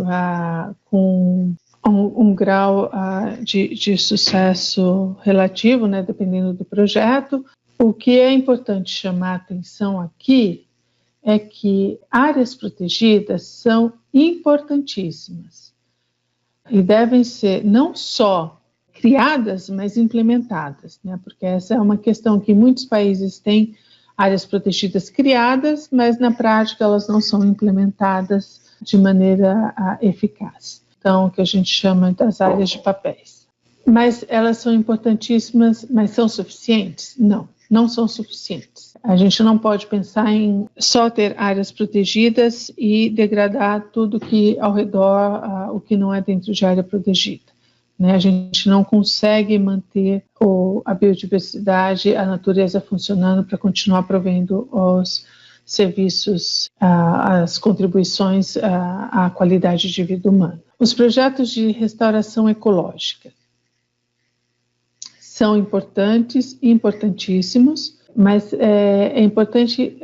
com um grau de sucesso relativo, né, dependendo do projeto. O que é importante chamar a atenção aqui é que áreas protegidas são importantíssimas e devem ser não só criadas, mas implementadas, né, porque essa é uma questão que muitos países têm áreas protegidas criadas, mas na prática elas não são implementadas de maneira eficaz. Então, o que a gente chama das áreas de papéis. Mas elas são importantíssimas, mas são suficientes? Não, não são suficientes. A gente não pode pensar em só ter áreas protegidas e degradar tudo que ao redor, o que não é dentro de área protegida, né? A gente não consegue manter a biodiversidade, a natureza funcionando para continuar provendo os serviços, as contribuições à qualidade de vida humana. Os projetos de restauração ecológica são importantes, importantíssimos, mas é importante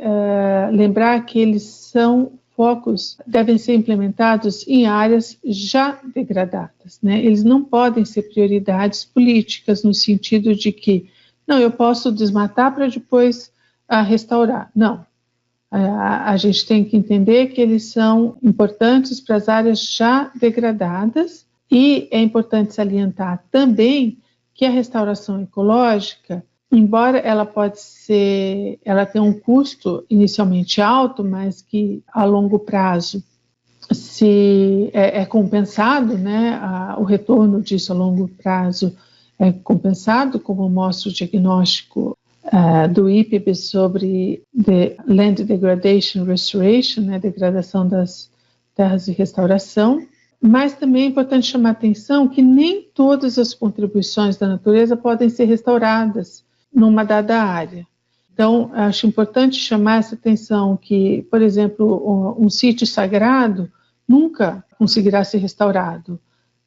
lembrar que eles são focos, devem ser implementados em áreas já degradadas, né? Eles não podem ser prioridades políticas no sentido de que, não, eu posso desmatar para depois restaurar. Não. A gente tem que entender que eles são importantes para as áreas já degradadas e é importante salientar também que a restauração ecológica, embora ela tenha um custo inicialmente alto, mas que a longo prazo se é compensado, né, o retorno disso a longo prazo é compensado, como mostra o diagnóstico do IPBES sobre Land Degradation Restoration, né, degradação das terras de restauração. Mas também é importante chamar a atenção que nem todas as contribuições da natureza podem ser restauradas numa dada área. Então, acho importante chamar essa atenção que, por exemplo, um sítio sagrado nunca conseguirá ser restaurado,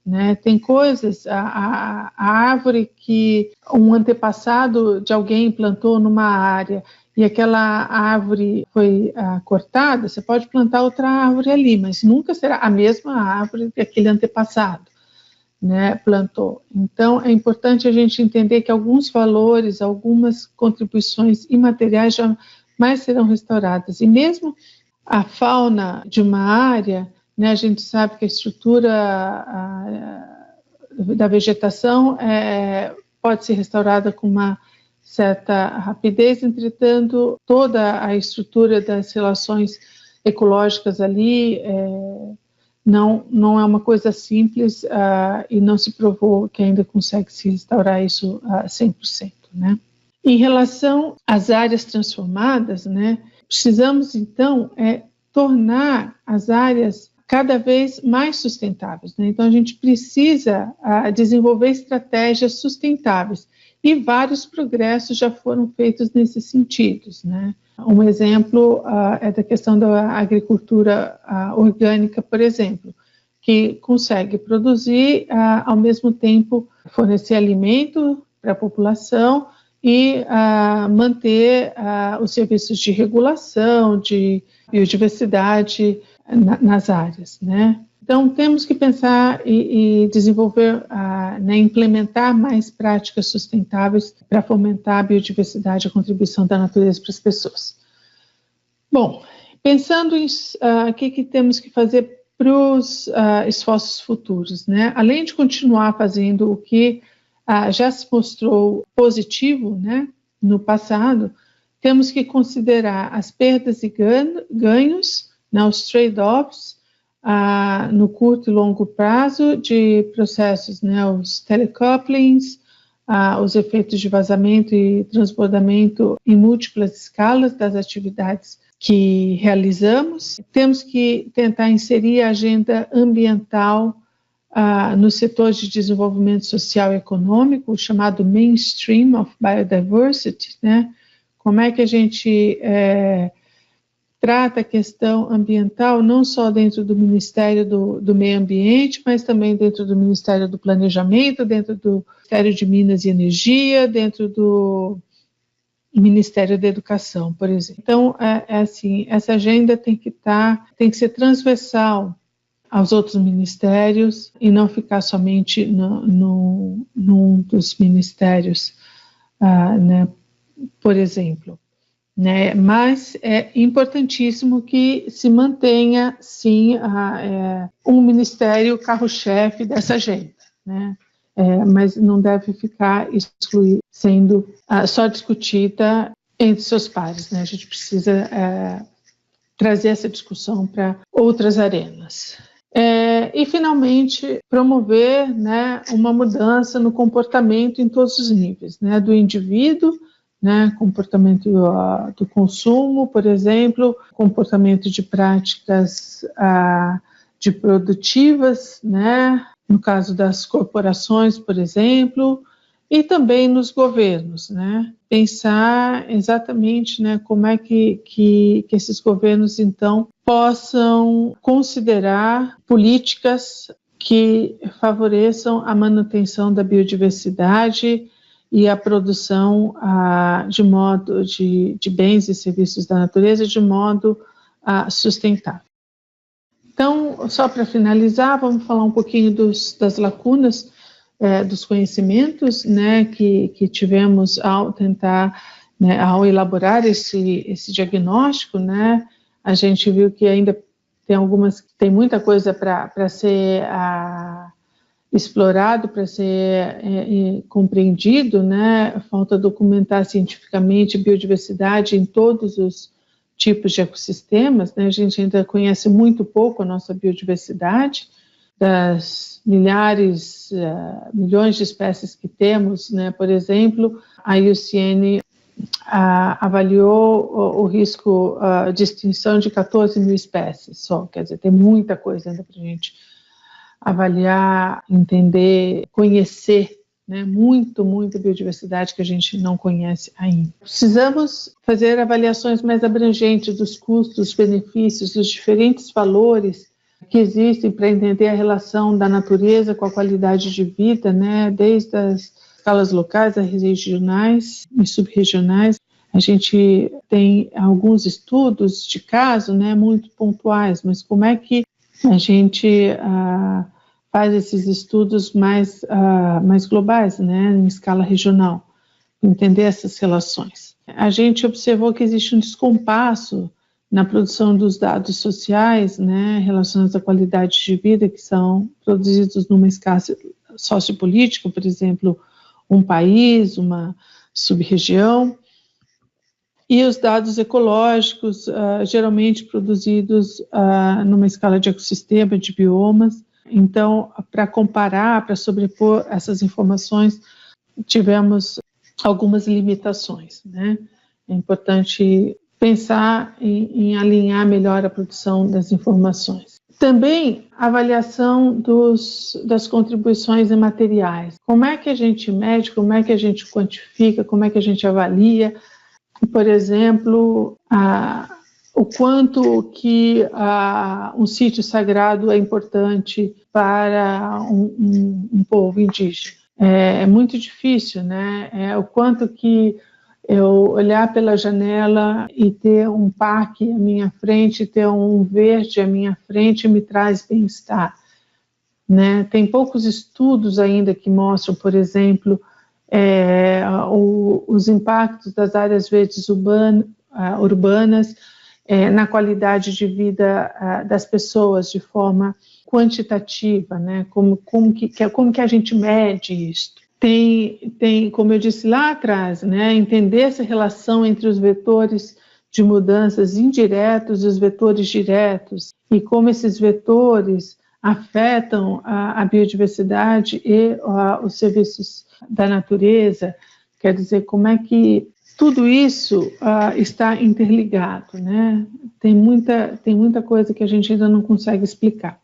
né? Tem coisas, a árvore que um antepassado de alguém plantou numa área e aquela árvore foi cortada, você pode plantar outra árvore ali, mas nunca será a mesma árvore que aquele antepassado, né, plantou. Então, é importante a gente entender que alguns valores, algumas contribuições imateriais jamais serão restauradas. E mesmo a fauna de uma área, né, a gente sabe que a estrutura da vegetação pode ser restaurada com uma certa rapidez, entretanto, toda a estrutura das relações ecológicas ali não é uma coisa simples e não se provou que ainda consegue se restaurar isso a 100%, né? Em relação às áreas transformadas, né, precisamos então tornar as áreas cada vez mais sustentáveis, né? Então a gente precisa desenvolver estratégias sustentáveis e vários progressos já foram feitos nesses sentidos, né? Um exemplo é da questão da agricultura orgânica, por exemplo, que consegue produzir, ao mesmo tempo, fornecer alimento para a população e manter os serviços de regulação, de biodiversidade nas áreas, né? Então, temos que pensar e desenvolver, né, implementar mais práticas sustentáveis para fomentar a biodiversidade e a contribuição da natureza para as pessoas. Bom, pensando em o que temos que fazer para os esforços futuros, né? Além de continuar fazendo o que já se mostrou positivo, né, no passado, temos que considerar as perdas e ganhos, né, os trade-offs, no curto e longo prazo de processos, né, os telecouplings, os efeitos de vazamento e transbordamento em múltiplas escalas das atividades que realizamos. Temos que tentar inserir a agenda ambiental no setor de desenvolvimento social e econômico, o chamado mainstream of biodiversity, né? Como é que a gente trata a questão ambiental não só dentro do Ministério do Meio Ambiente, mas também dentro do Ministério do Planejamento, dentro do Ministério de Minas e Energia, dentro do Ministério da Educação, por exemplo. Então, assim, essa agenda tem que ser transversal aos outros ministérios e não ficar somente num dos ministérios, né, por exemplo. Né, mas é importantíssimo que se mantenha, sim, um ministério carro-chefe dessa agenda, né? Mas não deve ficar excluída, sendo só discutida entre seus pares, né? A gente precisa trazer essa discussão para outras arenas. E, finalmente, promover, né, uma mudança no comportamento em todos os níveis, né, do indivíduo, né, comportamento do consumo, por exemplo, comportamento de práticas de produtivas, né, no caso das corporações, por exemplo, e também nos governos, né, pensar exatamente, né, como é que esses governos, então, possam considerar políticas que favoreçam a manutenção da biodiversidade e a produção de bens e serviços da natureza de modo sustentável. Então, só para finalizar, vamos falar um pouquinho das lacunas dos conhecimentos, né, que tivemos ao tentar, né, ao elaborar esse diagnóstico, né. A gente viu que ainda tem muita coisa para ser explorado, para ser compreendido, né? Falta documentar cientificamente biodiversidade em todos os tipos de ecossistemas, né? A gente ainda conhece muito pouco a nossa biodiversidade, das milhares, milhões de espécies que temos, né? Por exemplo, a IUCN avaliou o risco de extinção de 14 mil espécies só, quer dizer, tem muita coisa ainda para a gente avaliar, entender, conhecer, né? Muita biodiversidade que a gente não conhece ainda. Precisamos fazer avaliações mais abrangentes dos custos, dos benefícios, dos diferentes valores que existem para entender a relação da natureza com a qualidade de vida, né? Desde as escalas locais, as regionais e subregionais. A gente tem alguns estudos de caso, né, muito pontuais, mas como é que a gente faz esses estudos mais globais, né, em escala regional, entender essas relações? A gente observou que existe um descompasso na produção dos dados sociais, né, relacionados à qualidade de vida, que são produzidos numa escala sociopolítica, por exemplo, um país, uma sub-região, e os dados ecológicos, geralmente produzidos numa escala de ecossistema, de biomas. Então, para comparar, para sobrepor essas informações, tivemos algumas limitações, né? É importante pensar em alinhar melhor a produção das informações. Também a avaliação das contribuições imateriais. Como é que a gente mede, como é que a gente quantifica, como é que a gente avalia, por exemplo, o quanto que um sítio sagrado é importante para um povo indígena. É muito difícil, né? O quanto que eu olhar pela janela e ter um parque à minha frente, ter um verde à minha frente me traz bem-estar, né? Tem poucos estudos ainda que mostram, por exemplo, os impactos das áreas verdes urbanas na qualidade de vida das pessoas de forma quantitativa, né? Como que a gente mede isso? Tem, como eu disse lá atrás, né, entender essa relação entre os vetores de mudanças indiretos e os vetores diretos, e como esses vetores afetam a biodiversidade e os serviços da natureza, quer dizer, como é que tudo isso está interligado, né? Tem muita coisa que a gente ainda não consegue explicar.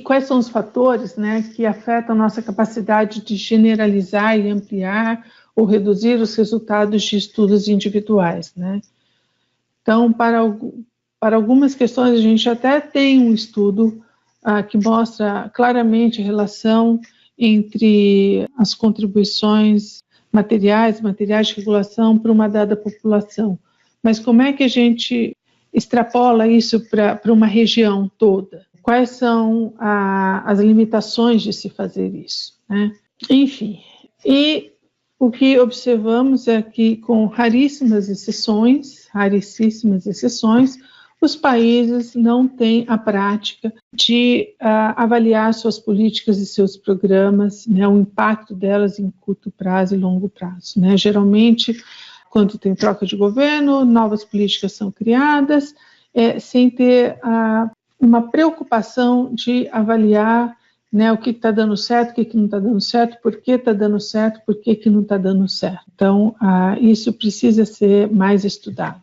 Quais são os fatores, né, que afetam a nossa capacidade de generalizar e ampliar ou reduzir os resultados de estudos individuais, né? Então, para algumas questões, a gente até tem um estudo que mostra claramente a relação entre as contribuições materiais de regulação para uma dada população. Mas como é que a gente extrapola isso para uma região toda? Quais são as limitações de se fazer isso, né? Enfim, e o que observamos é que, com raríssimas exceções, os países não têm a prática de avaliar suas políticas e seus programas, né, o impacto delas em curto prazo e longo prazo, né? Geralmente, quando tem troca de governo, novas políticas são criadas, sem ter uma preocupação de avaliar, né, o que está dando certo, o que não está dando certo, por que está dando certo, por que não está dando certo. Então, isso precisa ser mais estudado.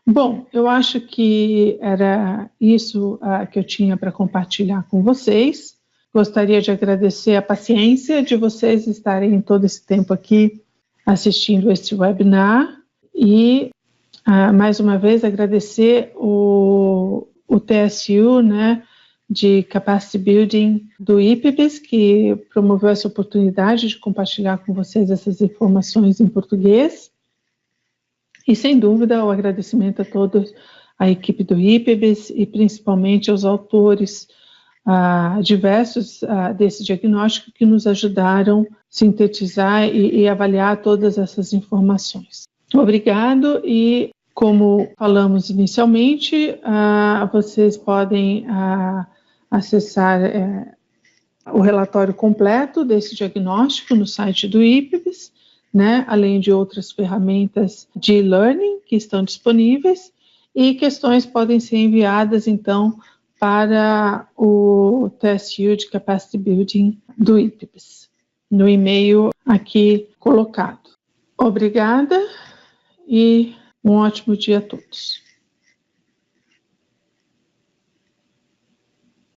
Bom, eu acho que era isso que eu tinha para compartilhar com vocês. Gostaria de agradecer a paciência de vocês estarem todo esse tempo aqui assistindo este webinar e, mais uma vez, agradecer o TSU, né, de Capacity Building do IPBES, que promoveu essa oportunidade de compartilhar com vocês essas informações em português. E, sem dúvida, o agradecimento a toda a equipe do IPBES e, principalmente, aos autores diversos desse diagnóstico que nos ajudaram a sintetizar e avaliar todas essas informações. Obrigado e, como falamos inicialmente, vocês podem acessar o relatório completo desse diagnóstico no site do IPBES, né, além de outras ferramentas de e-learning que estão disponíveis, e questões podem ser enviadas, então, para o TSU de Capacity Building do IPBES, no e-mail aqui colocado. Obrigada e um ótimo dia a todos.